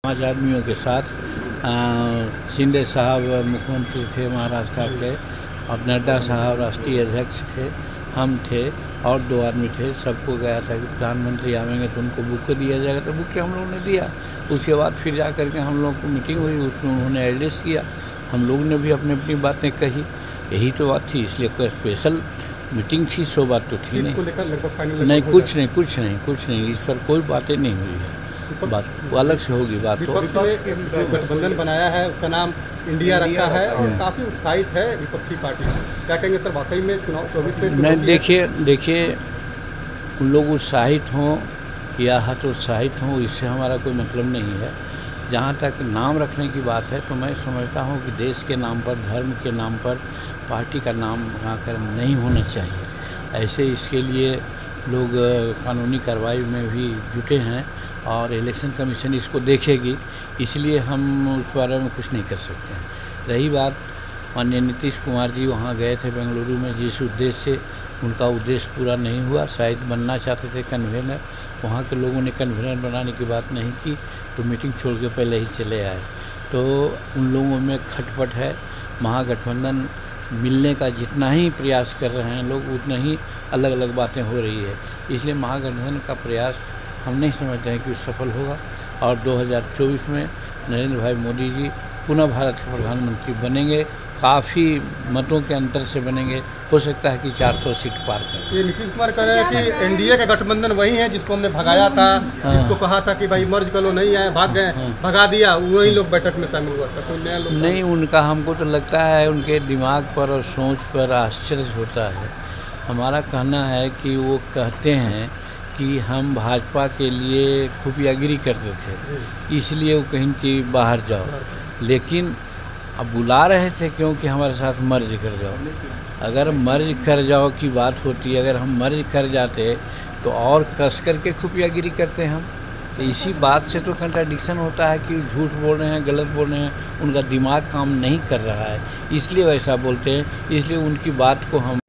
पांच आदमियों के साथ शिंदे साहब मुख्यमंत्री थे महाराष्ट्र के, और नड्डा साहब राष्ट्रीय अध्यक्ष थे, हम थे और दो आदमी थे। सबको गया था कि प्रधानमंत्री आवेंगे तो उनको बुक दिया जाएगा, तो बुक हम लोगों ने दिया। उसके बाद फिर जा करके हम लोग को मीटिंग हुई, उसमें उन्होंने एड्रेस किया, हम लोग ने भी अपनी अपनी बातें कही। यही तो बात थी, इसलिए कोई स्पेशल मीटिंग थी, सो बात तो थी नहीं। नहीं, कुछ नहीं, इस पर कोई बातें नहीं हुई है। बात वो अलग से होगी बात। तो विपक्ष ने जो गठबंधन बनाया है उसका नाम इंडिया रखा है और काफ़ी उत्साहित है विपक्षी पार्टी। क्या कहेंगे सर, वाकई में चुनाव 24 में? नहीं, देखिए उन लोग उत्साहित हों या हतोत्साहित हों, इससे हमारा कोई मतलब नहीं है। जहाँ तक नाम रखने की बात है तो मैं समझता हूँ कि देश के नाम पर, धर्म के नाम पर पार्टी का नाम बनाकर नहीं होना चाहिए। ऐसे इसके लिए लोग कानूनी कार्रवाई में भी जुटे हैं और इलेक्शन कमीशन इसको देखेगी, इसलिए हम उस बारे में कुछ नहीं कर सकते हैं। रही बात, माननीय नीतीश कुमार जी वहाँ गए थे बेंगलुरु में, जिस उद्देश्य से उनका उद्देश्य पूरा नहीं हुआ, शायद बनना चाहते थे कन्वेनर, वहाँ के लोगों ने कन्वेनर बनाने की बात नहीं की तो मीटिंग छोड़ के पहले ही चले आए। तो उन लोगों में खटपट है। महागठबंधन मिलने का जितना ही प्रयास कर रहे हैं लोग, उतना ही अलग अलग बातें हो रही है। इसलिए महागठबंधन का प्रयास हम नहीं समझते हैं कि सफल होगा और 2024 में नरेंद्र भाई मोदी जी पुनः भारत के प्रधानमंत्री बनेंगे। काफ़ी मतों के अंतर से बनेंगे, हो सकता है कि 400 सीट पार करें। ये नीतीश कुमार कह रहे हैं कि एनडीए का गठबंधन वही है जिसको हमने भगाया था, जिसको कहा था कि भाई मर्ज कर लो, नहीं आए, भाग गए, भगा दिया, वही लोग बैठक में शामिल हुआ था। कोई नया लोग नहीं, उनका हमको तो लगता है उनके दिमाग पर और सोच पर आश्चर्य होता है। हमारा कहना है कि वो कहते हैं कि हम भाजपा के लिए खुफियागिरी करते थे, इसलिए वो कहीं कि बाहर जाओ, लेकिन अब बुला रहे थे क्योंकि हमारे साथ मर्ज कर जाओ। अगर मर्ज कर जाओ की बात होती, अगर हम मर्ज कर जाते तो और कस करके खुफियागिरी करते हम। तो इसी बात से तो कंट्राडिक्शन होता है कि झूठ बोल रहे हैं, गलत बोल रहे हैं, उनका दिमाग काम नहीं कर रहा है, इसलिए वैसा बोलते हैं। इसलिए उनकी बात को हम